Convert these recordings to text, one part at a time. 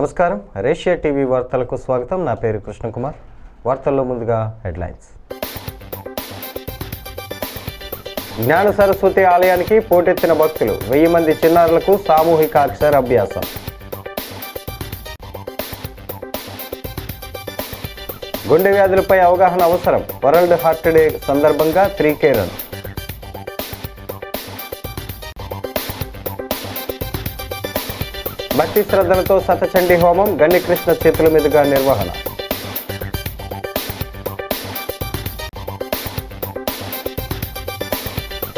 నమస్కారం, రేషియా టీవీ వార్తలకు స్వాగతం. నా పేరు కృష్ణకుమార్. వార్తల్లో ముందుగా హెడ్లైన్స్. జ్ఞాన సరస్వతి ఆలయానికి పోటెత్తిన భక్తులు, 1000 మంది చిన్నారులకు సామూహిక అక్షరాభ్యాసం. గుండె వ్యాధులపై అవగాహన అవసరం, వరల్డ్ హార్ట్ డే సందర్భంగా 3K రన్. భక్తి శ్రద్ధలతో శతచండీ హోమం, గన్ని కృష్ణ చేతుల మీదుగా నిర్వహణ.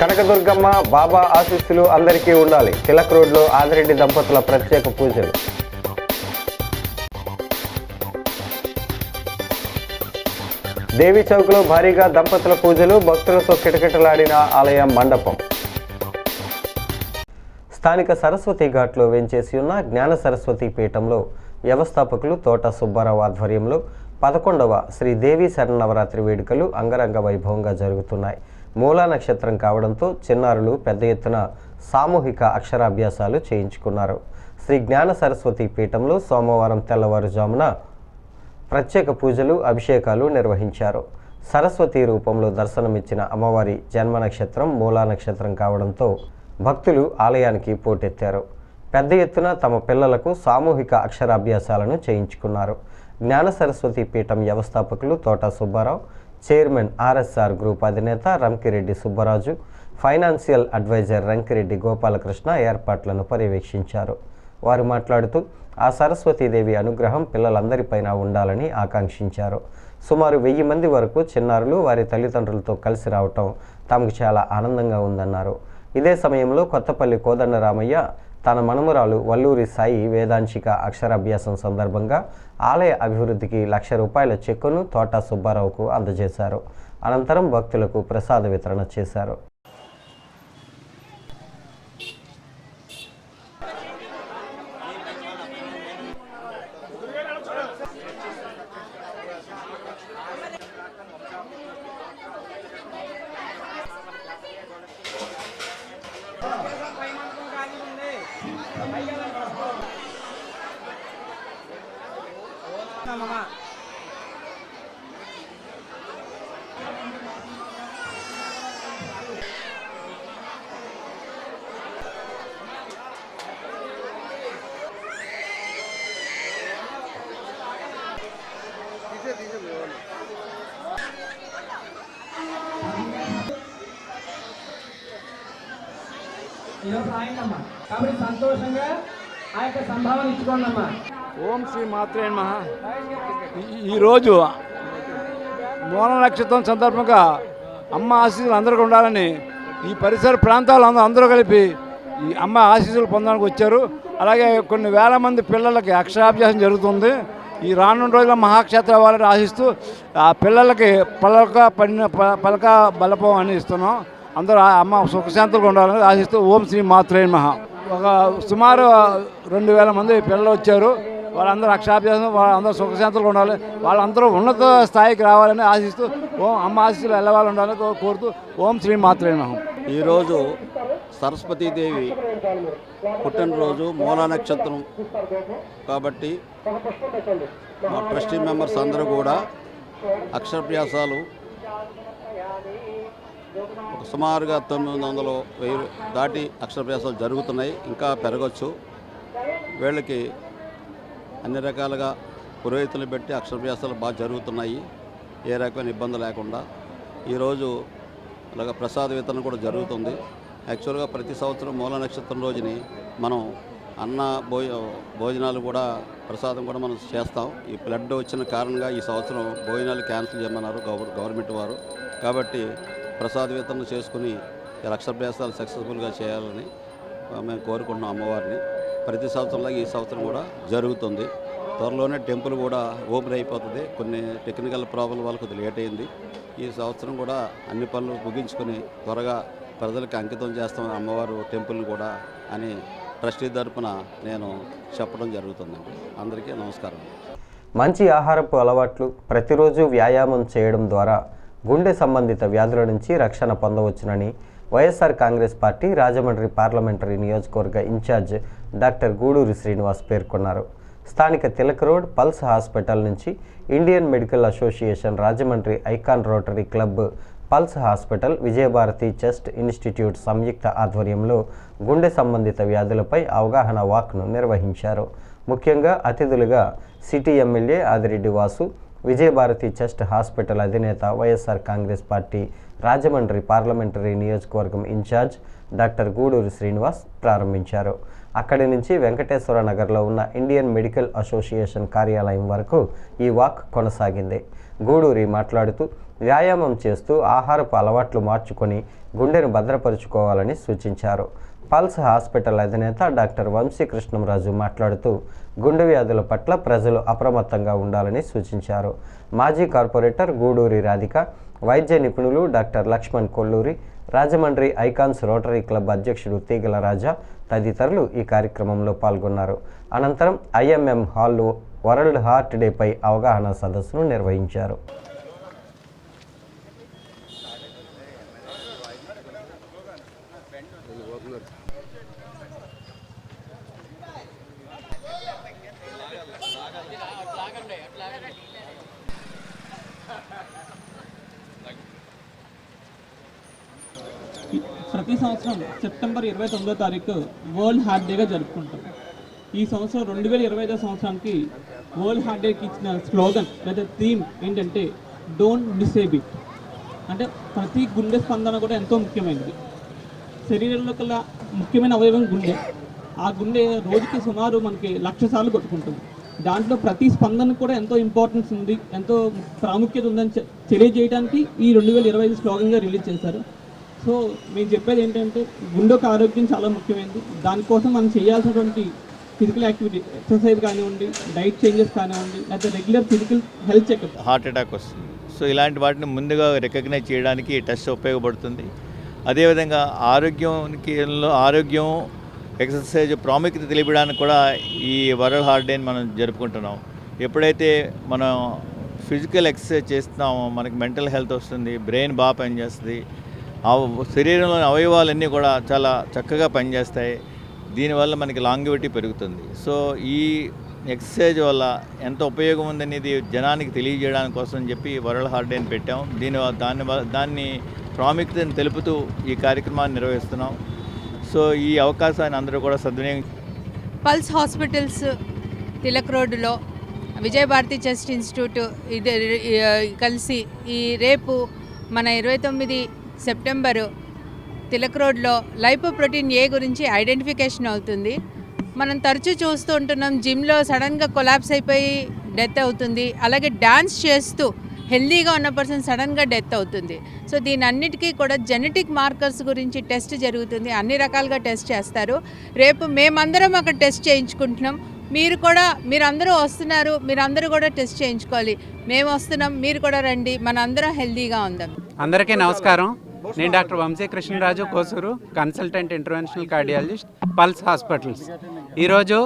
కనకదుర్గమ్మ బాబా ఆశీస్సులు అందరికీ ఉండాలి. తిలక్ రోడ్లో ఆదిరెడ్డి దంపతుల ప్రత్యేక పూజలు. దేవి చౌక్లో భారీగా దంపతుల పూజలు, భక్తులతో కిటకిటలాడిన ఆలయ మండపం. స్థానిక సరస్వతి ఘాట్లో వేంచేసి ఉన్న జ్ఞాన సరస్వతి పీఠంలో వ్యవస్థాపకులు తోట సుబ్బారావు ఆధ్వర్యంలో 11వ శ్రీ దేవి శరన్నవరాత్రి వేడుకలు అంగరంగ వైభవంగా జరుగుతున్నాయి. మూలా నక్షత్రం కావడంతో చిన్నారులు పెద్ద ఎత్తున సామూహిక అక్షరాభ్యాసాలు చేయించుకున్నారు. శ్రీ జ్ఞాన సరస్వతి పీఠంలో సోమవారం తెల్లవారుజామున ప్రత్యేక పూజలు, అభిషేకాలు నిర్వహించారు. సరస్వతి రూపంలో దర్శనమిచ్చిన అమ్మవారి జన్మ నక్షత్రం మూలా నక్షత్రం కావడంతో భక్తులు ఆలయానికి పోటెత్తారు. పెద్ద ఎత్తున తమ పిల్లలకు సామూహిక అక్షరాభ్యాసాలను చేయించుకున్నారు. జ్ఞాన సరస్వతి పీఠం వ్యవస్థాపకులు తోట సుబ్బారావు, చైర్మన్ ఆర్ఎస్ఆర్ గ్రూప్ అధినేత రంకిరెడ్డి సుబ్బరాజు, ఫైనాన్షియల్ అడ్వైజర్ రంకిరెడ్డి గోపాలకృష్ణ ఏర్పాట్లను పర్యవేక్షించారు. వారు మాట్లాడుతూ ఆ సరస్వతీదేవి అనుగ్రహం పిల్లలందరిపైన ఉండాలని ఆకాంక్షించారు. సుమారు 1000 మంది వరకు చిన్నారులు వారి తల్లిదండ్రులతో కలిసి రావటం తమకు చాలా ఆనందంగా ఉందన్నారు. ఇదే సమయంలో కొత్తపల్లి కోదండరామయ్య తన మనుమరాలు వల్లూరి సాయి వేదాంశిక అక్షరాభ్యాసం సందర్భంగా ఆలయ అభివృద్ధికి ₹1,00,000 చెక్కును తోట సుబ్బారావుకు అందజేశారు. అనంతరం భక్తులకు ప్రసాద వితరణ చేశారు. కాబట్టి సంతోషంగా ఆ యొక్క సంభావన ఇచ్చుకోండమ్మా. ఓం శ్రీ మాత్రే నమః. ఈరోజు మూల నక్షత్రం సందర్భంగా అమ్మ ఆశీస్సులు అందరికీ ఉండాలని ఈ పరిసర ప్రాంతాలు అందరూ కలిపి ఈ అమ్మ ఆశీస్సులు పొందడానికి వచ్చారు. అలాగే కొన్ని వేల మంది పిల్లలకి అక్షరాభ్యాసం జరుగుతుంది. ఈ రానున్న రోజుల్లో మహాక్షేత్ర అవ్వాలని ఆశిస్తూ ఆ పిల్లలకి పలక బలపం అని ఇస్తున్నాం. అందరూ అమ్మ సుఖశాంతులుగా ఉండాలని ఆశిస్తూ ఓం శ్రీ మాత్రే నమః. ఒక సుమారు 2000 మంది పిల్లలు వచ్చారు. వాళ్ళందరూ అక్షరాభ్యాసం, వాళ్ళందరూ సుఖశాంతులుగా ఉండాలి, వాళ్ళందరూ ఉన్నత స్థాయికి రావాలని ఆశిస్తూ ఓం అమ్మ ఆశీస్సులు ఎల్లవాళ్ళు ఉండాలని కోరుతూ ఓం శ్రీ మాత్రే నమః. ఈరోజు సరస్వతీదేవి పుట్టినరోజు, మూలా నక్షత్రం కాబట్టి మా ట్రస్టీ మెంబర్స్ అందరూ కూడా అక్షరాభ్యాసాలు ఒక సుమారుగా 900-1000 దాటి అక్షరాభ్యాసాలు జరుగుతున్నాయి. ఇంకా పెరగచ్చు. వీళ్ళకి అన్ని రకాలుగా పురోహితులు పెట్టి అక్షరాభ్యాసాలు బాగా జరుగుతున్నాయి, ఏ రకమైన ఇబ్బంది లేకుండా. ఈరోజు అలాగ ప్రసాద వితరణ కూడా జరుగుతుంది. యాక్చువల్గా ప్రతి సంవత్సరం మూల నక్షత్రం రోజుని మనం అన్న భోజనాలు కూడా ప్రసాదం కూడా మనం చేస్తాం. ఈ ఫ్లడ్ వచ్చిన కారణంగా ఈ సంవత్సరం భోజనాలు క్యాన్సిల్ చేయమన్నారు గవర్నమెంట్ వారు. కాబట్టి ప్రసాద వితరణ చేసుకుని అక్షరాభ్యాసాలు సక్సెస్ఫుల్గా చేయాలని మేము కోరుకుంటున్నాం అమ్మవారిని. ప్రతి సంవత్సరంలాగా ఈ సంవత్సరం కూడా జరుగుతుంది. త్వరలోనే టెంపుల్ కూడా ఓపెన్ అయిపోతుంది. కొన్ని టెక్నికల్ ప్రాబ్లం వల్ల కొద్దిగా లేట్ అయింది. ఈ సంవత్సరం కూడా అన్ని పనులు ముగించుకొని త్వరగా ప్రజలకు అంకితం చేస్తాం అమ్మవారు టెంపుల్ని కూడా అని ట్రస్టీ తరపున నేను చెప్పడం జరుగుతుందండి. అందరికీ నమస్కారం. మంచి ఆహారపు అలవాట్లు, ప్రతిరోజు వ్యాయామం చేయడం ద్వారా గుండె సంబంధిత వ్యాధుల నుంచి రక్షణ పొందవచ్చునని వైఎస్ఆర్ కాంగ్రెస్ పార్టీ రాజమండ్రి పార్లమెంటరీ నియోజకవర్గ ఇన్ఛార్జ్ డాక్టర్ గూడూరి శ్రీనివాస్ పేర్కొన్నారు. స్థానిక తిలక్ రోడ్ పల్స్ హాస్పిటల్ నుంచి Indian medical association Rajahmundry icon rotary club pulse hospital Vijayabharati chest institute సంయుక్త ఆధ్వర్యంలో గుండె సంబంధిత వ్యాధులపై అవగాహన వాక్ను నిర్వహించారు. ముఖ్యంగా అతిథులుగా city MLA Adireddy Vasu, Vijayabharati chest hospital అధినేత వైఎస్ఆర్ కాంగ్రెస్ పార్టీ రాజమండ్రి పార్లమెంటరీ నియోజకవర్గం ఇన్ఛార్జ్ డాక్టర్ గూడూరి శ్రీనివాస్ ప్రారంభించారు. అక్కడి నుంచి వెంకటేశ్వర నగర్లో ఉన్న ఇండియన్ మెడికల్ అసోసియేషన్ కార్యాలయం వరకు ఈ వాక్ కొనసాగింది. గూడూరి మాట్లాడుతూ వ్యాయామం చేస్తూ ఆహారపు అలవాట్లు మార్చుకొని గుండెను భద్రపరుచుకోవాలని సూచించారు. పల్స్ హాస్పిటల్ అధినేత డాక్టర్ వంశీకృష్ణంరాజు మాట్లాడుతూ గుండె వ్యాధుల పట్ల ప్రజలు అప్రమత్తంగా ఉండాలని సూచించారు. మాజీ కార్పొరేటర్ గూడూరి రాధిక, వైద్య నిపుణులు doctor Lakshman Kolluri, Rajahmundry icons rotary club అధ్యక్షుడు తీగల రాజా తదితరులు ఈ కార్యక్రమంలో పాల్గొన్నారు. అనంతరం ఐఎంఎం హాల్లో వరల్డ్ హార్ట్ డేపై అవగాహన సదస్సును నిర్వహించారు. ప్రతి సంవత్సరం సెప్టెంబర్ 29వ తారీఖు వరల్డ్ హార్ట్ డేగా జరుపుకుంటాం. ఈ సంవత్సరం 2025 సంవత్సరానికి వరల్డ్ హార్ట్ డేకి ఇచ్చిన స్లోగన్ లేదా థీమ్ ఏంటంటే డోంట్ మిస్ ఏ బీట్. అంటే ప్రతి గుండె స్పందన కూడా ఎంతో ముఖ్యమైనది. శరీరంలో కల్లా ముఖ్యమైన అవయవం గుండె. ఆ గుండె రోజుకి సుమారు మనకి 1,00,000 సార్లు కొట్టుకుంటుంది. దాంట్లో ప్రతి స్పందన కూడా ఎంతో ఇంపార్టెన్స్ ఉంది, ఎంతో ప్రాముఖ్యత ఉందని తెలియజేయడానికి ఈ 2025 స్లోగన్గా రిలీజ్ చేశారు. సో మేము చెప్పేది ఏంటంటే గుండెకు ఆరోగ్యం చాలా ముఖ్యమైనది. దానికోసం మనం చేయాల్సినటువంటి ఫిజికల్ యాక్టివిటీ, ఎక్సర్సైజ్ కానివ్వండి, డైట్ చేంజెస్ కానివ్వండి, లేకపోతే regular physical health checkup. Heart attack వస్తుంది. సో ఇలాంటి వాటిని ముందుగా రికగ్నైజ్ చేయడానికి ఈ టెస్ట్ ఉపయోగపడుతుంది. అదేవిధంగా ఆరోగ్యం ఎక్సర్సైజ్ ప్రాముఖ్యత తెలియడానికి కూడా ఈ వరల్డ్ హార్ట్ డేని మనం జరుపుకుంటున్నాం. ఎప్పుడైతే మనం ఫిజికల్ ఎక్సర్సైజ్ చేస్తున్నామో మనకి మెంటల్ హెల్త్ వస్తుంది, బ్రెయిన్ బాగా పనిచేస్తుంది, శరీరంలోని అవయవాలన్నీ కూడా చాలా చక్కగా పనిచేస్తాయి. దీనివల్ల మనకి లాంగివిటీ పెరుగుతుంది. సో ఈ ఎక్సర్సైజ్ వల్ల ఎంత ఉపయోగం ఉందనేది జనానికి తెలియజేయడానికి కోసం చెప్పి వరల్డ్ హార్ట్ డేని పెట్టాం. దాన్ని ప్రాముఖ్యతను తెలుపుతూ ఈ కార్యక్రమాన్ని నిర్వహిస్తున్నాం. సో ఈ అవకాశాన్ని అందరూ కూడా సద్వినియోగం. పల్స్ హాస్పిటల్స్ తిలక్ రోడ్డులో విజయభారతి చెస్ట్ ఇన్స్టిట్యూట్ ఇది కలిసి ఈ రేపు మన 29 సెప్టెంబరు తిలక్ రోడ్లో లైపోప్రోటీన్ ఏ గురించి ఐడెంటిఫికేషన్ అవుతుంది. మనం తరచూ చూస్తూ ఉంటున్నాం, జిమ్లో సడన్గా కొలాప్స్ అయిపోయి డెత్ అవుతుంది. అలాగే డ్యాన్స్ చేస్తూ హెల్దీగా ఉన్న పర్సన్ సడన్గా డెత్ అవుతుంది. సో దీని అన్నిటికీ కూడా జెనెటిక్ మార్కర్స్ గురించి టెస్ట్ జరుగుతుంది. అన్ని రకాలుగా టెస్ట్ చేస్తారు. రేపు మేమందరం అక్కడ టెస్ట్ చేయించుకుంటున్నాం. మీరందరూ వస్తున్నారు, మీరందరూ కూడా టెస్ట్ చేయించుకోవాలి. మేము వస్తున్నాం, మీరు కూడా రండి, మనందరం హెల్దీగా ఉందాం. అందరికీ నమస్కారం. నేను doctor Vamsikrishnaraju Kosuru, consultant interventional cardiologist, pulse hospitals. ఈరోజు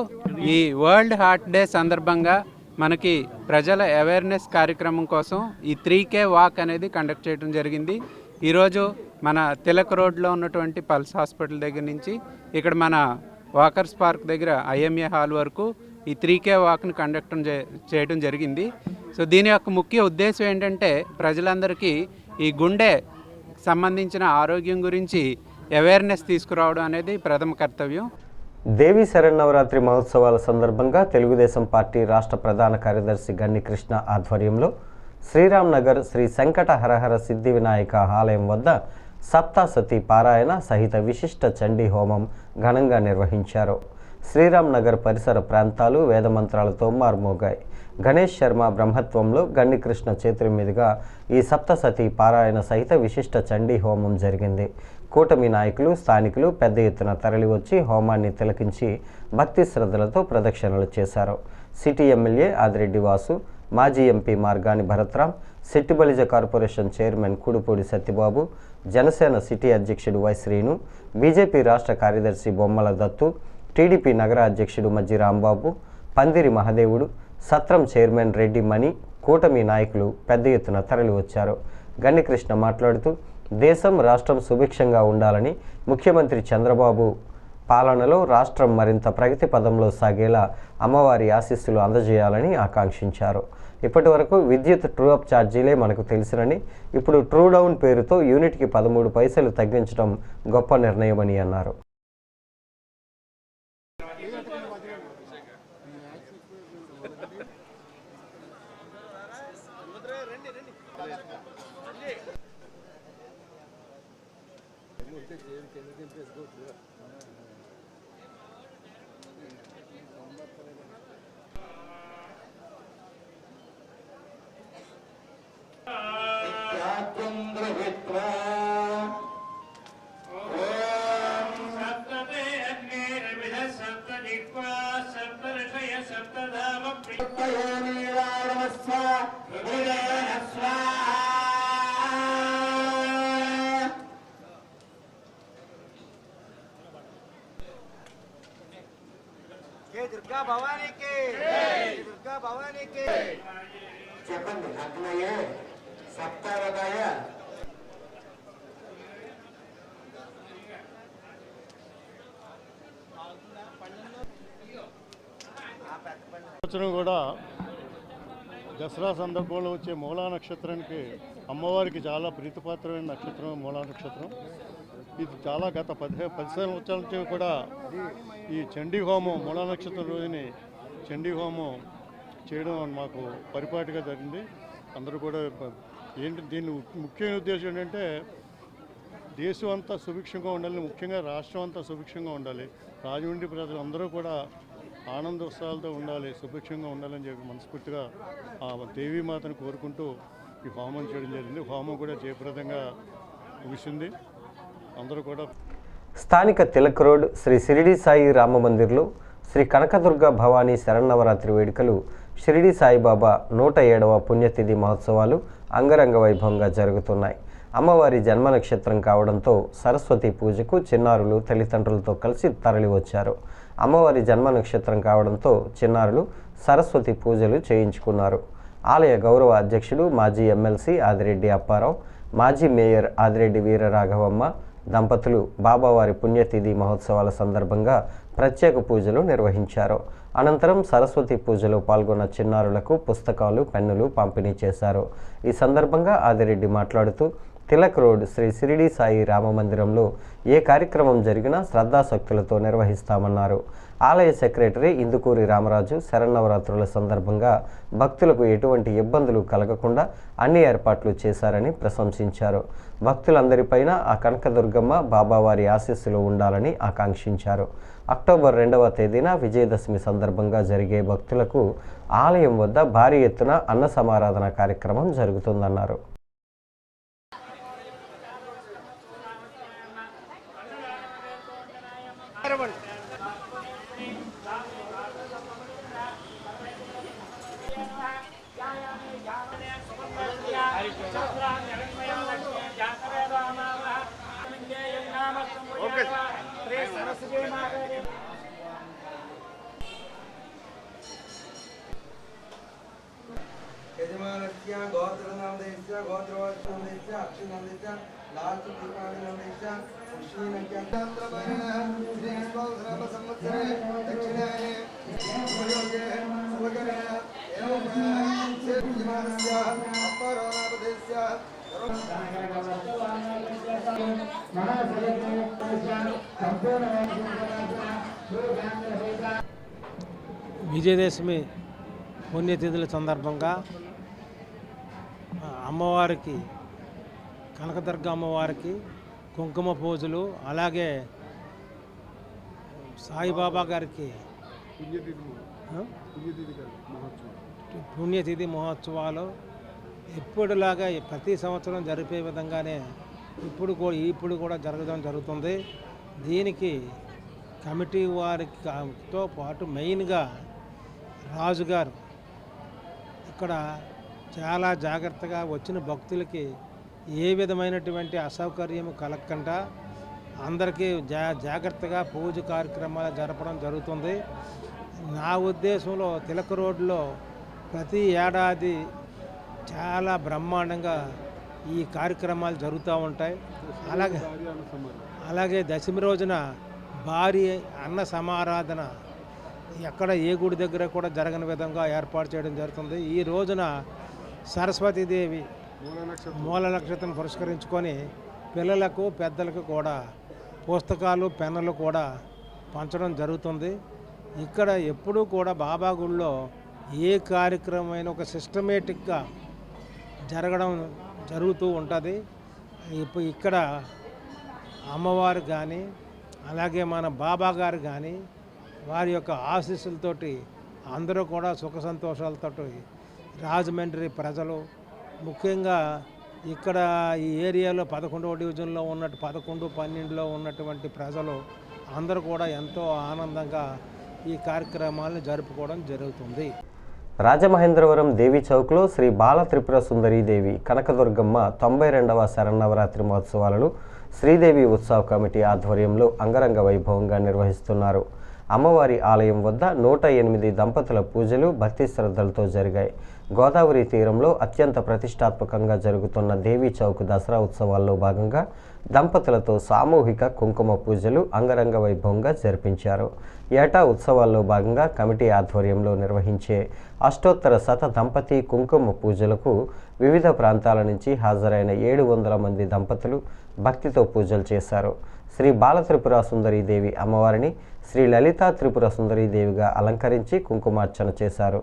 ఈ వరల్డ్ హార్ట్ డే సందర్భంగా మనకి ప్రజల అవేర్నెస్ కార్యక్రమం కోసం ఈ 3K వాక్ అనేది కండక్ట్ చేయడం జరిగింది. ఈరోజు మన తిలక్ రోడ్లో ఉన్నటువంటి పల్స్ హాస్పిటల్ దగ్గర నుంచి ఇక్కడ మన వాకర్స్ పార్క్ దగ్గర ఐఎంఏ హాల్ వరకు ఈ 3K వాక్ని కండక్ట్ చేయడం జరిగింది. సో దీని యొక్క ముఖ్య ఉద్దేశం ఏంటంటే ప్రజలందరికీ ఈ గుండె సంబంధించిన ఆరోగ్యం గురించి అవేర్నెస్ తీసుకురావడం అనేది ప్రథమ కర్తవ్యం. దేవీ శరన్నవరాత్రి మహోత్సవాల సందర్భంగా తెలుగుదేశం పార్టీ రాష్ట్ర ప్రధాన కార్యదర్శి గన్ని కృష్ణ ఆధ్వర్యంలో శ్రీరామ్ నగర్ శ్రీ వెంకట హరహర సిద్ధి వినాయక ఆలయం వద్ద సప్తాసతి పారాయణ సహిత విశిష్ట చండీ హోమం ఘనంగా నిర్వహించారు. శ్రీరామ్ నగర్ పరిసర ప్రాంతాలు వేదమంత్రాలతో మార్మోగాయి. గణేష్ శర్మ బ్రహ్మత్వంలో గన్ని కృష్ణ చేతుల మీదుగా ఈ సప్తసతి పారాయణ సహిత విశిష్ట చండీ హోమం జరిగింది. కూటమి నాయకులు, స్థానికులు పెద్ద ఎత్తున తరలివచ్చి హోమాన్ని తిలకించి భక్తి శ్రద్ధలతో ప్రదక్షిణలు చేశారు. సిటీ ఎమ్మెల్యే ఆదిరెడ్డి వాసు, మాజీ MP Margani Bharat Ram, Settibalija corporation chairman Kudupudi Satyababu, Janasena city అధ్యక్షుడు వై శ్రీను, బీజేపీ రాష్ట్ర కార్యదర్శి బొమ్మల దత్తు, టీడీపీ నగర అధ్యక్షుడు మజ్జి రాంబాబు, పందిరి మహదేవుడు, సత్రం చైర్మన్ రెడ్డి మణి, కూటమి నాయకులు పెద్ద ఎత్తున తరలివచ్చారు. గన్ని కృష్ణ మాట్లాడుతూ దేశం, రాష్ట్రం సుభిక్షంగా ఉండాలని ముఖ్యమంత్రి చంద్రబాబు పాలనలో రాష్ట్రం మరింత ప్రగతి పదంలో సాగేలా అమ్మవారి ఆశీస్సులు అందజేయాలని ఆకాంక్షించారు. ఇప్పటి వరకు విద్యుత్ ట్రూ-అప్ ఛార్జీలే మనకు తెలిసినని, ఇప్పుడు ట్రూ డౌన్ పేరుతో యూనిట్కి 13 పైసలు తగ్గించడం గొప్ప నిర్ణయమని అన్నారు. దుర్గా భవానీకి దుర్గా భవానీకి చెప్పండి. అగ్నయ సప్తావదాయ సంవత్సరం కూడా దసరా సందర్భంలో వచ్చే మూలా నక్షత్రానికి అమ్మవారికి చాలా ప్రీతిపాత్రమైన నక్షత్రం మూలా నక్షత్రం. ఇది చాలా గత 10 సంవత్సరాల నుంచి కూడా ఈ చండీ హోమం మూలా నక్షత్రం రోజుని చండీ హోమం చేయడం మాకు పరిపాటిగా జరిగింది. అందరూ కూడా ఏంటి దీని ముఖ్యమైన ఉద్దేశం ఏంటంటే దేశం అంతా సుభిక్షంగా ఉండాలి, ముఖ్యంగా రాష్ట్రం అంతా సుభిక్షంగా ఉండాలి, రాజమండ్రి ప్రజలందరూ కూడా ఆనంద ఉత్సవాలతో ఉండాలి, సుభిక్షంగా ఉండాలని చెప్పి మనస్ఫూర్తిగా ఆ దేవీమాతను కోరుకుంటూ ఈ హోమం చేయడం జరిగింది. హోమం కూడా జయప్రదంగా ముగిసింది. అందరూ కూడా స్థానిక తిలక్ రోడ్ శ్రీ షిరిడి సాయి రామ మందిర్లో శ్రీ కనకదుర్గ భవానీ శరన్నవరాత్రి వేడుకలు, షిరిడి సాయిబాబా 107వ పుణ్యతిథి మహోత్సవాలు అంగరంగ వైభవంగా జరుగుతున్నాయి. అమ్మవారి జన్మ నక్షత్రం కావడంతో సరస్వతి పూజకు చిన్నారులు తల్లిదండ్రులతో కలిసి తరలివచ్చారు. అమ్మవారి జన్మ నక్షత్రం కావడంతో చిన్నారులు సరస్వతి పూజలు చేయించుకున్నారు. ఆలయ గౌరవ అధ్యక్షుడు మాజీ ఎమ్మెల్సీ ఆదిరెడ్డి అప్పారావు, మాజీ మేయర్ ఆదిరెడ్డి వీరరాఘవమ్మ దంపతులు బాబావారి పుణ్యతిథి మహోత్సవాల సందర్భంగా ప్రత్యేక పూజలు నిర్వహించారు. అనంతరం సరస్వతి పూజలో పాల్గొన్న చిన్నారులకు పుస్తకాలు, పెన్నులు పంపిణీ చేశారు. ఈ సందర్భంగా ఆదిరెడ్డి మాట్లాడుతూ తిలక్ రోడ్ శ్రీ షిరిడి సాయి రామ మందిరంలో ఏ కార్యక్రమం జరిగినా శ్రద్ధాశక్తులతో నిర్వహిస్తామన్నారు. ఆలయ సెక్రటరీ ఇందుకూరి రామరాజు శరన్నవరాత్రుల సందర్భంగా భక్తులకు ఎటువంటి ఇబ్బందులు కలగకుండా అన్ని ఏర్పాట్లు చేశారని ప్రశంసించారు. భక్తులందరిపైన ఆ కనకదుర్గమ్మ బాబావారి ఆశీస్సులు ఉండాలని ఆకాంక్షించారు. అక్టోబర్ 2వ తేదీన విజయదశమి సందర్భంగా జరిగే భక్తులకు ఆలయం వద్ద భారీ ఎత్తున అన్న సమారాధన కార్యక్రమం జరుగుతుందన్నారు. యజమానస్య గోత్రనామదేశ్య గోత్రవర్షనామదేశ్య అక్షనామదేశ్య లాస్ట్ దీపావళినామదేశ్య ఉష్ణీనక్యాంధ్రపరిణ శ్రీ స్వౌధనామ సంవత్సరే దక్షిణాయనే సుయోగే సుభకరే ఏవం యజమానస్య అప్పారోనామదేశ్య విజయదశమి పుణ్యతిథుల సందర్భంగా అమ్మవారికి కనకదుర్గ అమ్మవారికి కుంకుమ పూజలు, అలాగే సాయిబాబా గారికి పుణ్యతిథి మహోత్సవాలు ఎప్పుడులాగా ప్రతి సంవత్సరం జరిపే విధంగానే ఇప్పుడు కూడా జరగడం జరుగుతుంది. దీనికి కమిటీ వారితో పాటు మెయిన్గా రాజుగారు ఇక్కడ చాలా జాగ్రత్తగా వచ్చిన భక్తులకి ఏ విధమైనటువంటి అసౌకర్యము కలగకుండా అందరికీ జాగ్రత్తగా పూజ కార్యక్రమాలు జరపడం జరుగుతుంది. నా ఉద్దేశంలో తిలక్ రోడ్లో ప్రతి ఏడాది చాలా బ్రహ్మాండంగా ఈ కార్యక్రమాలు జరుగుతూ ఉంటాయి. అలాగే దశమి రోజున భారీ అన్న సమారాధన ఎక్కడ ఏ గుడి దగ్గర కూడా జరగని విధంగా ఏర్పాటు చేయడం జరుగుతుంది. ఈ రోజున సరస్వతీదేవి మూల నక్షత్రం పురస్కరించుకొని పిల్లలకు పెద్దలకు కూడా పుస్తకాలు పెన్నులు కూడా పంచడం జరుగుతుంది. ఇక్కడ ఎప్పుడూ కూడా బాబా గుడిలో ఏ కార్యక్రమమైన ఒక సిస్టమేటిక్గా జరుగుతూ ఉంటుంది. ఇప్పుడు ఇక్కడ అమ్మవారు కానీ అలాగే మన బాబా గారు కానీ వారి యొక్క ఆశీస్సులతోటి అందరూ కూడా సుఖ సంతోషాలతో రాజమండ్రి ప్రజలు ముఖ్యంగా ఇక్కడ ఈ ఏరియాలో 11వ డివిజన్లో ఉన్నట్టు 11, 12లో ఉన్నటువంటి ప్రజలు అందరూ కూడా ఎంతో ఆనందంగా ఈ కార్యక్రమాలను జరుపుకోవడం జరుగుతుంది. రాజమహేంద్రవరం దేవి చౌక్లో శ్రీ బాల త్రిపుర సుందరీ దేవి కనకదుర్గమ్మ 92వ శరన్నవరాత్రి మహోత్సవాలను శ్రీదేవి ఉత్సవ కమిటీ ఆధ్వర్యంలో అంగరంగ వైభవంగా నిర్వహిస్తున్నారు. అమ్మవారి ఆలయం వద్ద 108 దంపతుల పూజలు భక్తి శ్రద్ధలతో జరిగాయి. గోదావరి తీరంలో అత్యంత ప్రతిష్టాత్మకంగా జరుగుతున్న దేవి చౌక్ దసరా ఉత్సవాల్లో భాగంగా దంపతులతో సామూహిక కుంకుమ పూజలు అంగరంగ వైభవంగా జరిపించారు. ఏటా ఉత్సవాల్లో భాగంగా కమిటీ ఆధ్వర్యంలో నిర్వహించే అష్టోత్తర శత దంపతి కుంకుమ పూజలకు వివిధ ప్రాంతాల నుంచి హాజరైన 700 మంది దంపతులు భక్తితో పూజలు చేశారు. శ్రీ బాల త్రిపుర సుందరీ దేవి అమ్మవారిని శ్రీ లలితా త్రిపుర సుందరీ దేవిగా అలంకరించి కుంకుమార్చన చేశారు.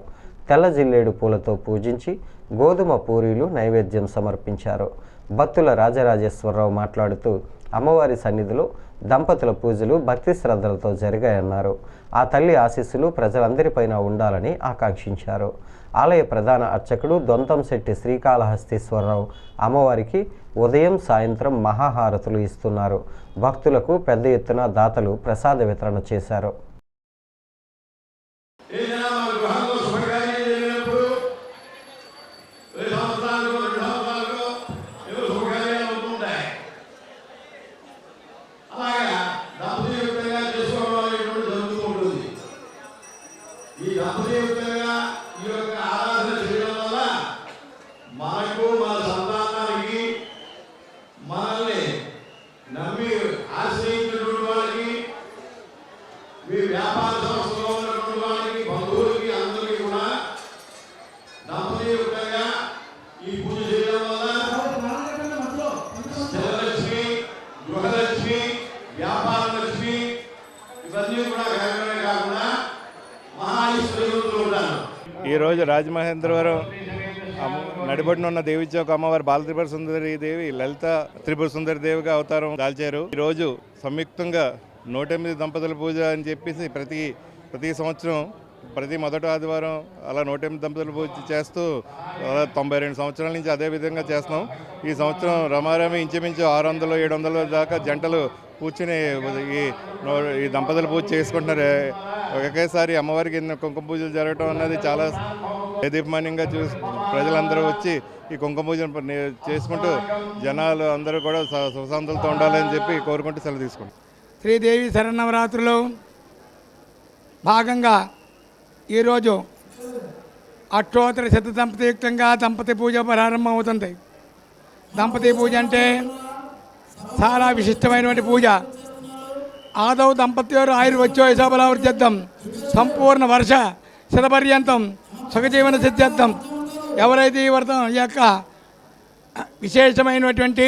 తెల్ల జిల్లేడు పూలతో పూజించి గోధుమ పూరీలు నైవేద్యం సమర్పించారు. భక్తుల రాజరాజేశ్వరరావు మాట్లాడుతూ అమ్మవారి సన్నిధిలో దంపతుల పూజలు భక్తి శ్రద్ధలతో జరిగాయన్నారు. ఆ తల్లి ఆశీస్సులు ప్రజలందరిపైన ఉండాలని ఆకాంక్షించారు. ఆలయ ప్రధాన అర్చకుడు దొంతంశెట్టి శ్రీకాళహస్తీశ్వరరావు అమ్మవారికి ఉదయం సాయంత్రం మహాహారతులు ఇస్తున్నారు. భక్తులకు పెద్ద ఎత్తున దాతలు ప్రసాద వితరణ చేశారు. ఈరోజు రాజమహేంద్రవరం నడిబడిన ఉన్న దేవి చౌక్ అమ్మవారి బాల త్రిపుర సుందరి దేవి లలిత త్రిపుర సుందరి దేవిగా అవతారం దాల్చారు. ఈరోజు సంయుక్తంగా 108 దంపతుల పూజ అని చెప్పేసి ప్రతి సంవత్సరం ప్రతి మొదటి ఆదివారం అలా 108 దంపతుల పూజ చేస్తూ 92 సంవత్సరాల నుంచి అదే విధంగా చేస్తున్నాం. ఈ సంవత్సరం రమారమి ఇంచుమించు 600-700 దాకా జంటలు కూర్చుని ఈ దంపతుల పూజ చేసుకుంటున్నారు. ఒకేసారి అమ్మవారికి కుంకుమ పూజలు జరగడం అన్నది చాలా దేదీప్యమానంగా ప్రజలందరూ వచ్చి ఈ కుంకుమ పూజను చేసుకుంటూ జనాలు అందరూ కూడా సుఖశాంతులతో ఉండాలని చెప్పి కోరుకుంటూ సెలవు తీసుకుంటాం. శ్రీదేవి శరన్నవరాత్రులు భాగంగా ఈరోజు అష్టోత్తర శత దంపతియుక్తంగా దంపతి పూజ ప్రారంభం అవుతుంది. దంపతి పూజ అంటే చాలా విశిష్టమైనటువంటి పూజ. ఆదౌ దంపత్యోరు ఆయుర్వచ్చో యశోబలావర్త్యర్థం సంపూర్ణ వర్ష శతపర్యంతం సుఖజీవన సిద్ధ్యర్థం. ఎవరైతే ఈ వ్రతం ఈ యొక్క విశేషమైనటువంటి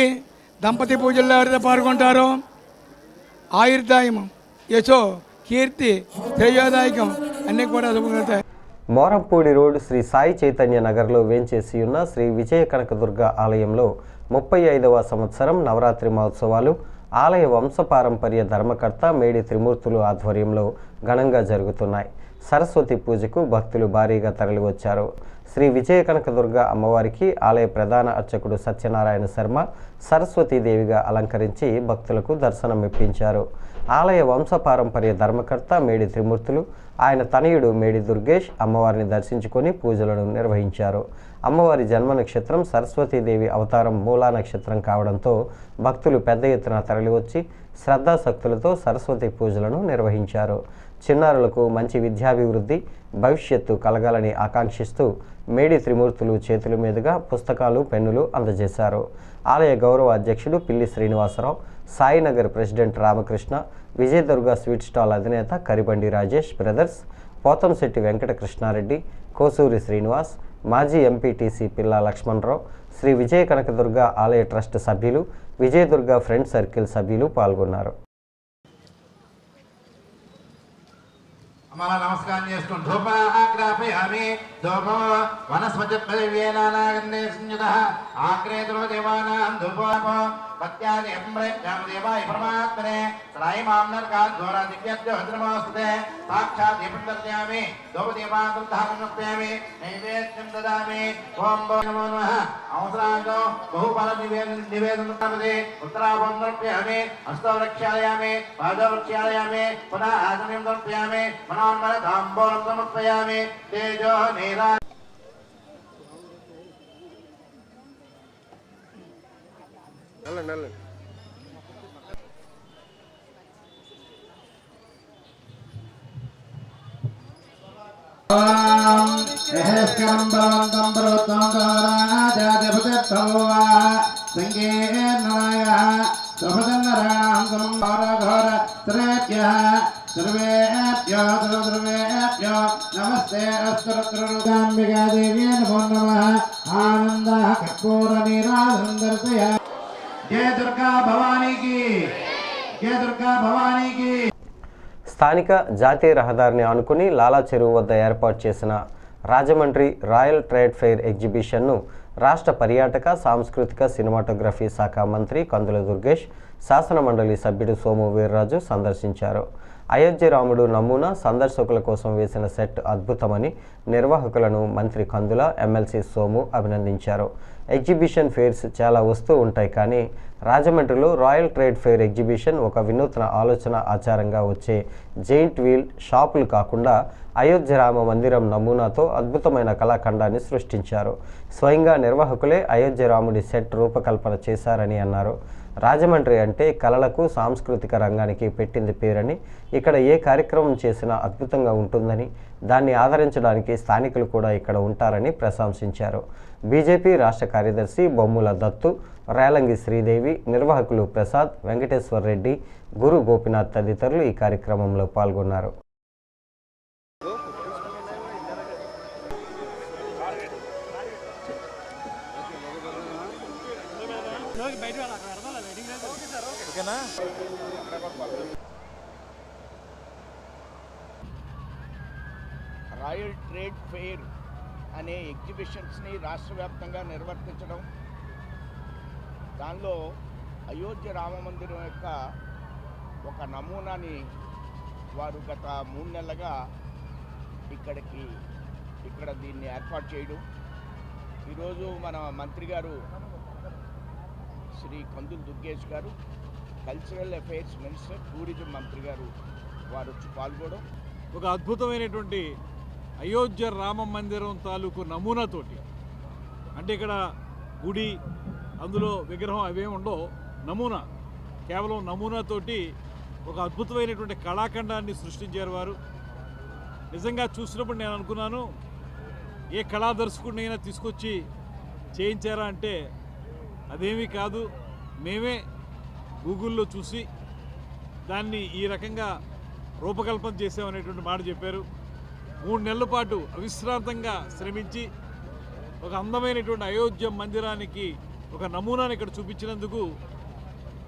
దంపతి పూజల్లో ఎవరైతే పాల్గొంటారో ఆయుర్దాయం, యశో, కీర్తి, శ్రేయోదాయకం అన్నీ కూడా శుభమవుతాయి. మోరంపూడి రోడ్ శ్రీ సాయి చైతన్య నగర్లో వేంచేసి ఉన్న శ్రీ విజయ కనకదుర్గ ఆలయంలో 35వ సంవత్సరం నవరాత్రి మహోత్సవాలు ఆలయ వంశపారంపర్య ధర్మకర్త మేడి త్రిమూర్తులు ఆధ్వర్యంలో ఘనంగా జరుగుతున్నాయి. సరస్వతి పూజకు భక్తులు భారీగా తరలివచ్చారు. శ్రీ విజయ కనకదుర్గ అమ్మవారికి ఆలయ ప్రధాన అర్చకుడు సత్యనారాయణ శర్మ సరస్వతీదేవిగా అలంకరించి భక్తులకు దర్శనమిప్పించారు. ఆలయ వంశపారంపర్య ధర్మకర్త మేడి త్రిమూర్తులు ఆయన తనయుడు మేడి దుర్గేష్ అమ్మవారిని దర్శించుకొని పూజలను నిర్వహించారు. అమ్మవారి జన్మ నక్షత్రం సరస్వతీదేవి అవతారం మూలా నక్షత్రం కావడంతో భక్తులు పెద్ద ఎత్తున తరలివచ్చి శ్రద్ధాశక్తులతో సరస్వతి పూజలను నిర్వహించారు. చిన్నారులకు మంచి విద్యాభివృద్ధి భవిష్యత్తు కలగాలని ఆకాంక్షిస్తూ మేడి త్రిమూర్తులు చేతుల మీదుగా పుస్తకాలు పెన్నులు అందజేశారు. ఆలయ గౌరవ అధ్యక్షుడు Pilli Srinivasarao, Sainagar president Ramakrishna, Vijayadurga sweet stall అధినేత కరిబండి రాజేష్ బ్రదర్స్, పోతంశెట్టి వెంకటకృష్ణారెడ్డి, కోసూరి శ్రీనివాస్, మాజీ ఎంపీటీసీ పిల్లా లక్ష్మణరావు, శ్రీ విజయ కనకదుర్గ ఆలయ ట్రస్ట్ సభ్యులు, విజయదుర్గ ఫ్రెండ్ సర్కిల్ సభ్యులు పాల్గొన్నారు. నమస్కారం చేసుకుని ధూపాగ్రాపయామి ధూపో వనస్పతిర్వేనానాగంధే సంయుతః ఆగ్రేతులో దేవానాం ధూపోపో పత్యాది ఎంబ్రేభ్యాం దేవాయ పరమాత్మనే సరాయి మామ్నర్కాల్ ఘోరా దివ్యజ్యోతిర్మోస్తుతే సాక్షాత్ దీపం దర్శయామి ధూపదీపాంతర్ధారణప్యామి నైవేద్యం దదామి ఓం నమో నమః అవసరాంతో బహుఫల నివేదనమది ఉత్తరాభం దర్శయామి హస్తో రక్షాలయామి పాదో రక్షాలయామి పునః ఆసనం దర్శయామి మనోన్మల తాంబూలం సమర్పయామి తేజో నీరా నమస్తే అస్తరుద్రరుగాంబికా దేవి నమో నమః ఆనంద కర్పూర నీరాజనం దర్శయ జయ దుర్గా భవానీకి జయ దుర్గా భవానీకి. స్థానిక జాతీయ రహదారిని ఆనుకుని లాలా చెరువు వద్ద ఏర్పాటు చేసిన రాజమండ్రి రాయల్ ట్రేడ్ ఫెయిర్ ఎగ్జిబిషన్ను రాష్ట్ర పర్యాటక సాంస్కృతిక సినిమాటోగ్రఫీ శాఖ మంత్రి కందుల దుర్గేష్, శాసనమండలి సభ్యుడు సోము వీర్రాజు సందర్శించారు. అయోధ్య రాముడు నమూనా సందర్శకుల కోసం వేసిన సెట్ అద్భుతమని నిర్వాహకులను మంత్రి కందుల, ఎమ్మెల్సీ సోము అభినందించారు. ఎగ్జిబిషన్ ఫెయిర్స్ చాలా వస్తూ ఉంటాయి, కానీ రాజమండ్రిలో రాయల్ ట్రేడ్ ఫెయిర్ ఎగ్జిబిషన్ ఒక వినూత్న ఆలోచన ఆచారంగా వచ్చే జెయింట్ వీల్ షాపులు కాకుండా అయోధ్య రామ మందిరం నమూనాతో అద్భుతమైన కళాఖండాన్ని సృష్టించారు. స్వయంగా నిర్వాహకులే అయోధ్య రాముడి సెట్ రూపకల్పన చేశారని అన్నారు. రాజమండ్రి అంటే కళలకు సాంస్కృతిక రంగానికి పెట్టింది పేరని, ఇక్కడ ఏ కార్యక్రమం చేసినా అద్భుతంగా ఉంటుందని, దాన్ని ఆదరించడానికి స్థానికులు కూడా ఇక్కడ ఉంటారని ప్రశంసించారు. బీజేపీ రాష్ట్ర కార్యదర్శి బొమ్ముల దత్తు, రేలంగి శ్రీదేవి, నిర్వాహకులు ప్రసాద్, వెంకటేశ్వర్ రెడ్డి, గురు గోపినాథ్ తదితరులు ఈ కార్యక్రమంలో పాల్గొన్నారు. రాయల్ ట్రేడ్ ఫెయిర్ అనే ఎగ్జిబిషన్స్ని రాష్ట్ర వ్యాప్తంగా నిర్వర్తించడం, దానిలో అయోధ్య రామ మందిరం యొక్క ఒక నమూనాని వారు గత 3 నెలలుగా ఇక్కడ దీన్ని ఏర్పాటు చేయడం, ఈరోజు మన మంత్రి గారు శ్రీ కందుల దుర్గేష్ గారు, కల్చరల్ అఫైర్స్ మినిస్టర్, టూరిజం మంత్రి గారు వారు వచ్చి పాల్గొనడం, ఒక అద్భుతమైనటువంటి అయోధ్య రామ మందిరం తాలూకు నమూనాతోటి, అంటే ఇక్కడ గుడి అందులో విగ్రహం అవేమి ఉండవు, నమూనా, కేవలం నమూనాతోటి ఒక అద్భుతమైనటువంటి కళాఖండాన్ని సృష్టించారు వారు. నిజంగా చూసినప్పుడు నేను అనుకున్నాను, ఏ కళా దర్శకుడినైనా తీసుకొచ్చి చేయించారా అంటే అదేమీ కాదు, మేమే గూగుల్లో చూసి దాన్ని ఈ రకంగా రూపకల్పన చేసామనేటువంటి మాట చెప్పారు. 3 నెలల పాటు అవిశ్రాంతంగా శ్రమించి ఒక అందమైనటువంటి అయోధ్య మందిరానికి ఒక నమూనాని ఇక్కడ చూపించినందుకు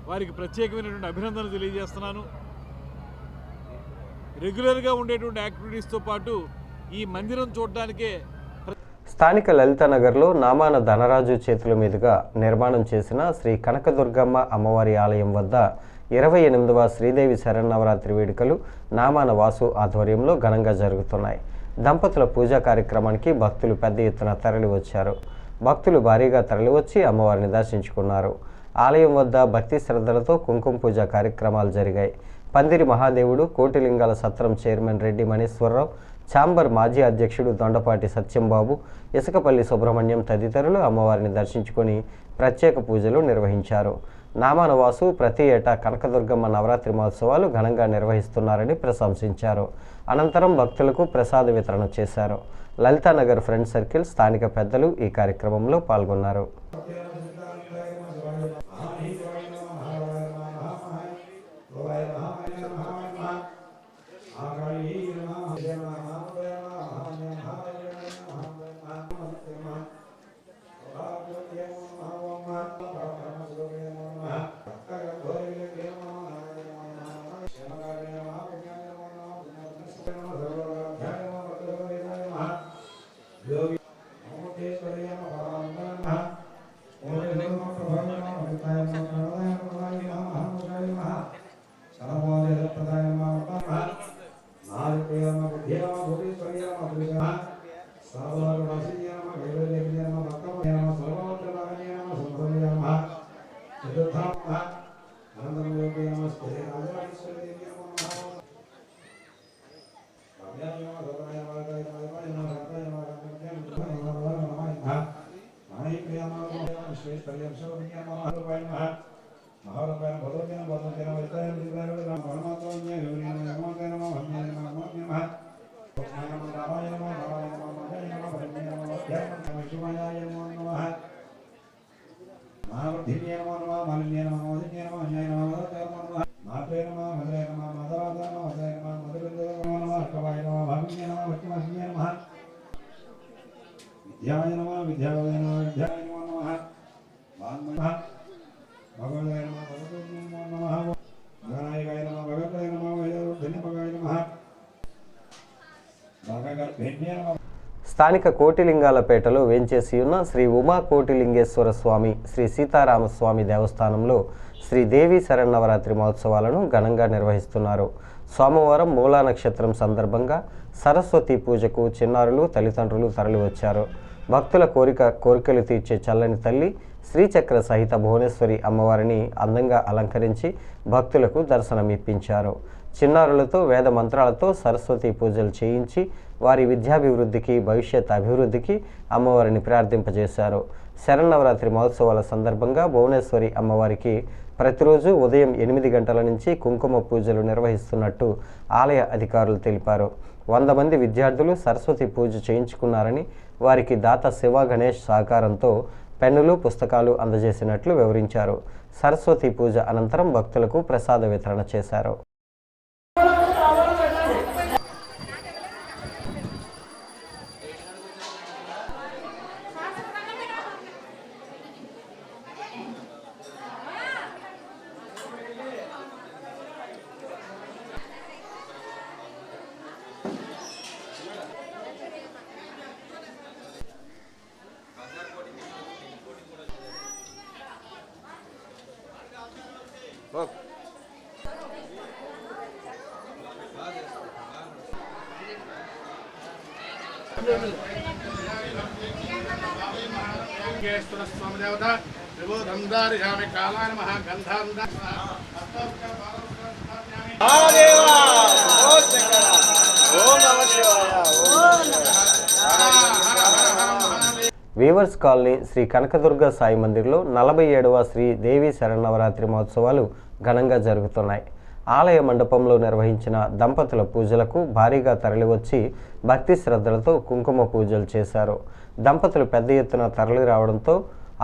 వారికి ప్రత్యేకమైనటువంటి అభినందనలు తెలియజేస్తున్నాను. రెగ్యులర్గా ఉండేటువంటి యాక్టివిటీస్తో పాటు ఈ మందిరం చూడడానికే స్థానిక లలితానగర్లో నామాన ధనరాజు చేతుల మీదుగా నిర్మాణం చేసిన శ్రీ కనకదుర్గమ్మ అమ్మవారి ఆలయం వద్ద 28వ శ్రీదేవి శరన్నవరాత్రి వేడుకలు నామాన వాసు ఆధ్వర్యంలో ఘనంగా జరుగుతున్నాయి. దంపతుల పూజా కార్యక్రమానికి భక్తులు పెద్ద ఎత్తున తరలివచ్చారు. భక్తులు భారీగా తరలివచ్చి అమ్మవారిని దర్శించుకున్నారు. ఆలయం వద్ద భక్తి శ్రద్ధలతో కుంకుమ పూజ కార్యక్రమాలు జరిగాయి. పందిరి మహాదేవుడు, కోటిలింగాల సత్రం చైర్మన్ రెడ్డి మణేశ్వరరావు, ఛాంబర్ మాజీ అధ్యక్షుడు దొండపాటి సత్యంబాబు, ఇసుకపల్లి సుబ్రహ్మణ్యం తదితరులు అమ్మవారిని దర్శించుకొని ప్రత్యేక పూజలు నిర్వహించారు. నామానవాసు ప్రతి ఏటా కనకదుర్గమ్మ నవరాత్రి మహోత్సవాలు ఘనంగా నిర్వహిస్తున్నారని ప్రశంసించారు. అనంతరం భక్తులకు ప్రసాద వితరణ చేశారు. లలితానగర్ ఫ్రెండ్ సర్కిల్ స్థానిక పెద్దలు ఈ కార్యక్రమంలో పాల్గొన్నారు. స్థానిక కోటిలింగాలపేటలో వేంచేసి ఉన్న శ్రీ ఉమా కోటిలింగేశ్వర స్వామి, శ్రీ సీతారామస్వామి దేవస్థానంలో శ్రీ దేవి శరన్నవరాత్రి మహోత్సవాలను ఘనంగా నిర్వహిస్తున్నారు. సోమవారం మూలా నక్షత్రం సందర్భంగా సరస్వతి పూజకు చిన్నారులు, తల్లిదండ్రులు తరలివచ్చారు. భక్తుల కోరికలు తీర్చే చల్లని తల్లి శ్రీచక్ర సహిత భువనేశ్వరి అమ్మవారిని అందంగా అలంకరించి భక్తులకు దర్శనమిప్పించారు. చిన్నారులతో వేద మంత్రాలతో సరస్వతి పూజలు చేయించి వారి విద్యాభివృద్ధికి, భవిష్యత్ అభివృద్ధికి అమ్మవారిని ప్రార్థింపజేశారు. శరన్నవరాత్రి మహోత్సవాల సందర్భంగా భువనేశ్వరి అమ్మవారికి ప్రతిరోజు ఉదయం 8 గంటల నుంచి కుంకుమ పూజలు నిర్వహిస్తున్నట్టు ఆలయ అధికారులు తెలిపారు. 100 మంది విద్యార్థులు సరస్వతి పూజ చేయించుకున్నారని, వారికి దాత శివ గణేష్ సహకారంతో పెన్నులు, పుస్తకాలు అందజేసినట్లు వివరించారు. సరస్వతి పూజ అనంతరం భక్తులకు ప్రసాద వితరణ చేశారు. వీవర్స్ కాలనీ శ్రీ కనకదుర్గ సాయి మందిర్లో 47వ శ్రీ దేవి శరన్నవరాత్రి మహోత్సవాలు ఘనంగా జరుగుతున్నాయి. ఆలయ మండపంలో నిర్వహించిన దంపతుల పూజలకు భారీగా తరలివచ్చి భక్తి శ్రద్ధలతో కుంకుమ పూజలు చేశారు. దంపతులు పెద్ద ఎత్తున తరలి రావడంతో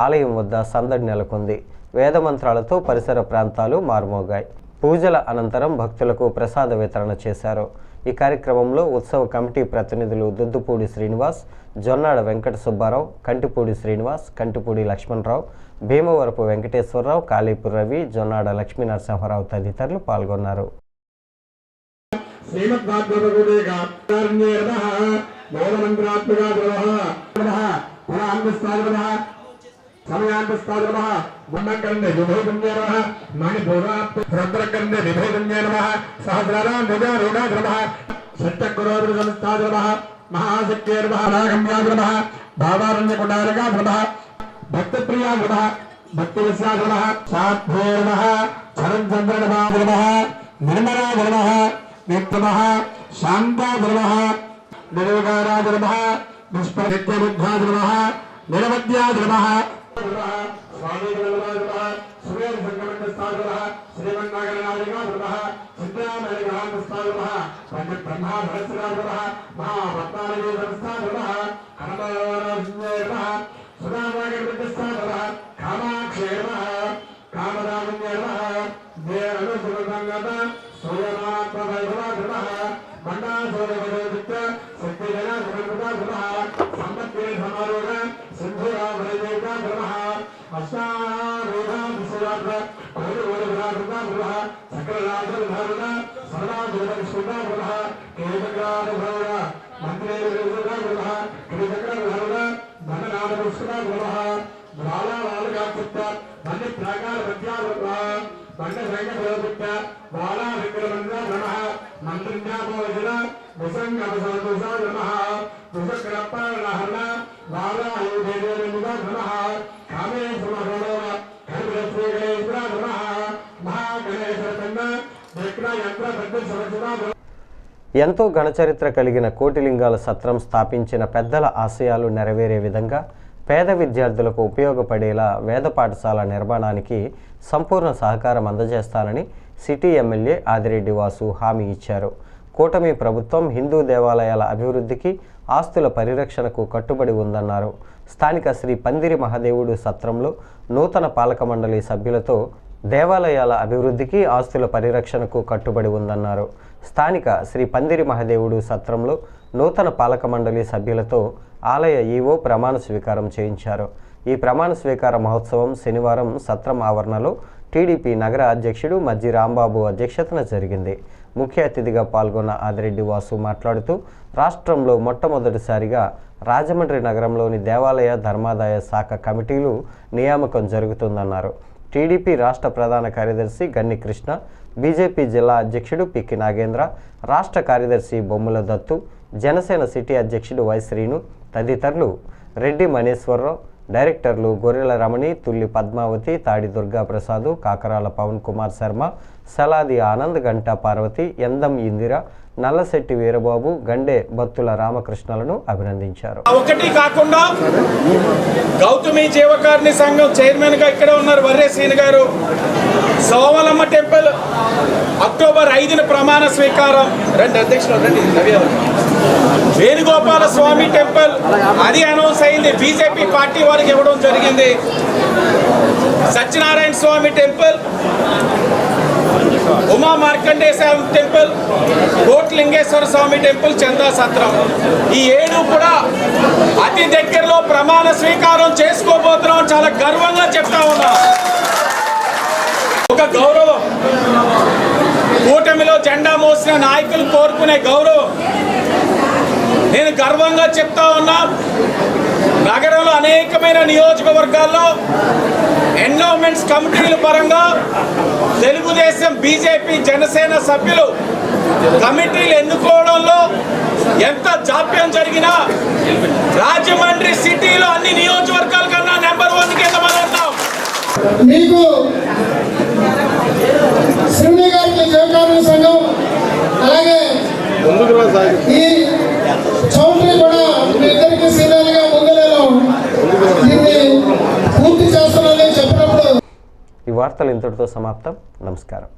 ఆలయం వద్ద సందడి నెలకొంది. వేద మంత్రాలతో పరిసర ప్రాంతాలు మారుమోగాయి. పూజల అనంతరం భక్తులకు ప్రసాద వితరణ చేశారు. ఈ కార్యక్రమంలో ఉత్సవ కమిటీ ప్రతినిధులు దుద్దుపూడి శ్రీనివాస్, జొన్నాడ వెంకట సుబ్బారావు, కంటిపూడి శ్రీనివాస్, కంటిపూడి లక్ష్మణరావు, భీమవరపు వెంకటేశ్వరరావు, కాళీపూర్ రవి, జొన్నాడ లక్ష్మీ నరసింహారావు తదితరులు పాల్గొన్నారు. గుండకండే విభేదన్యే నమః మణిపూరాత్ రుద్రకండే విభేదన్యే నమః సహస్రారాం విజారూఢా నమః సత్యగురోర్వి సంస్థాయ నమః మహాశక్త్యే నమః నాగమ్యా నమః భావారణ్యకుండాలగా నమః భక్తప్రియా నమః భక్తివిశ్వా నమః సాధ్వే నమః చరణచంద్ర నమః నిర్మలా నమః నిత్యమః శాంతా నమః నిరోగారా నమః నిష్పనిత్యబుద్ధా నమః నిరవద్యా నమః स्वामी पुष्पादुरः श्रीमन्नागरनादिकादुरः सिद्धामयग्रहान्तस्तादुरः पंडित ब्रह्मा भरतरादुरः महावत्तानगीधरस्तादुरः हनुमानोरः सुधामागरविद्यस्तादुरः कामाक्षेरः कामदामन्यरः देवनुसुरसंगत सूर्यमात्मवैभवादुरः मंडासुरविद्य शक्तिजनसुरकृतादुरः संपत्ति समारोह सिंधुरावरजयकादुरः अष्टारूढा विश्वरात्र भगवद्गुरुभ्रातृकादुरः सकलराजधारुण सर्वाधुरविश्वकादुरः केतकादुरः मंत्रेरुकादुरः कृतकरधारुण धननादविश्वकादुरः बालाबालकापुत्र बन्दिप्राकार विद्यादुरः बन्धसैन्यभरपुत्र बालाविक्रमन्द्रः मंत्रिज्ञापोजन विसंगमसंतोषादुरः विषक्रप्पारणहरण बालायुधेन्द्रः कामेश्वरः कविरश्रीगणेश्वरः महागणेश्वरतन्न विक्रयंत्रबद्धसरस्वता ఎంతో ఘనచరిత్ర కలిగిన కోటిలింగాల సత్రం స్థాపించిన పెద్దల ఆశయాలు నెరవేరే విధంగా పేద విద్యార్థులకు ఉపయోగపడేలా వేద పాఠశాల నిర్మాణానికి సంపూర్ణ సహకారం అందజేస్తానని సిటీ ఎమ్మెల్యే ఆదిరెడ్డి వాసు హామీ ఇచ్చారు. కూటమి ప్రభుత్వం హిందూ దేవాలయాల అభివృద్ధికి ఆస్తుల పరిరక్షణకు కట్టుబడి ఉందన్నారు. స్థానిక శ్రీ పందిరి మహాదేవుడు సత్రంలో నూతన పాలక మండలి సభ్యులతో దేవాలయాల అభివృద్ధికి ఆస్తుల పరిరక్షణకు కట్టుబడి ఉందన్నారు. స్థానిక శ్రీ పందిరి మహాదేవుడు సత్రంలో నూతన పాలక మండలి సభ్యులతో ఆలయ ఈవో ప్రమాణ స్వీకారం చేయించారు. ఈ ప్రమాణ స్వీకార మహోత్సవం శనివారం సత్రం ఆవరణలో టీడీపీ నగర అధ్యక్షుడు మజ్జి రాంబాబు అధ్యక్షతన జరిగింది. ముఖ్య అతిథిగా పాల్గొన్న ఆదిరెడ్డి వాసు మాట్లాడుతూ రాష్ట్రంలో మొట్టమొదటిసారిగా రాజమండ్రి నగరంలోని దేవాలయ ధర్మాదాయ శాఖ కమిటీలు నియామకం జరుగుతుందన్నారు. టీడీపీ రాష్ట్ర ప్రధాన కార్యదర్శి గన్ని కృష్ణ, బీజేపీ జిల్లా అధ్యక్షుడు పిక్కి నాగేంద్ర, రాష్ట్ర కార్యదర్శి బొమ్ముల దత్తు, జనసేన సిటీ అధ్యక్షుడు వై శ్రీను తదితరులు, రెడ్డి మనేశ్వరరావు, డైరెక్టర్లు గొర్రెల రమణి, తుల్లి పద్మావతి, తాడి దుర్గాప్రసాద్, కాకరాల పవన్ కుమార్ శర్మ, సలాది ఆనంద్, గంటా పార్వతి, ఎందం ఇందిర, నల్లశెట్టి వీరబాబు, గండే బత్తుల రామకృష్ణలను అభినందించారు. ఒకటి కాకుండా గౌతమి జీవకారుణ్య సంఘం చైర్మన్ గా ఇక్కడ ఉన్నారు వర్రే శ్రీని గారు. సోమలమ్మ టెంపుల్ అక్టోబర్ 5న ప్రమాణ స్వీకారం. రండి అధ్యక్షులు రండి. వేణుగోపాల స్వామి టెంపుల్ అది అనౌన్స్ అయింది, బీజేపీ పార్టీ వారికి ఇవ్వడం జరిగింది. సత్యనారాయణ స్వామి టెంపుల్, ఉమా మార్కండే స్వామి టెంపుల్, కోట్లింగేశ్వర స్వామి టెంపుల్, చందా సత్రం, ఈ 7 కూడా అతి దగ్గరలో ప్రమాణ స్వీకారం చేసుకోబోతున్నాం. చాలా గర్వంగా చెప్తా ఉన్నా. ఒక గౌరవం, కూటమిలో జెండా మోసిన నాయకులు కోరుకునే గౌరవం. నేను గర్వంగా చెప్తా ఉన్నా, నగరంలో అనేకమైన నియోజకవర్గాల్లో ఎండోమెంట్స్ కమిటీల పరంగా తెలుగుదేశం, బీజేపీ, జనసేన సభ్యులు కమిటీలు ఎన్నుకోవడంలో ఎంత జాప్యం జరిగినా రాజమండ్రి సిటీలో అన్ని నియోజకవర్గాల కన్నా నెంబర్ 1 కింద మనం ఉన్నాం. మీకు శ్రీని గారికి జీవకారుణ్య సంఘం అలాగే ఈ చౌదరి కూడా మీ ఇద్దరికి సీనియర్గా ముందులేలో దీన్ని పూర్తి చేస్తానని చెప్పినప్పుడు ఈ వార్తలు ఇంతటితో సమాప్తం. నమస్కారం.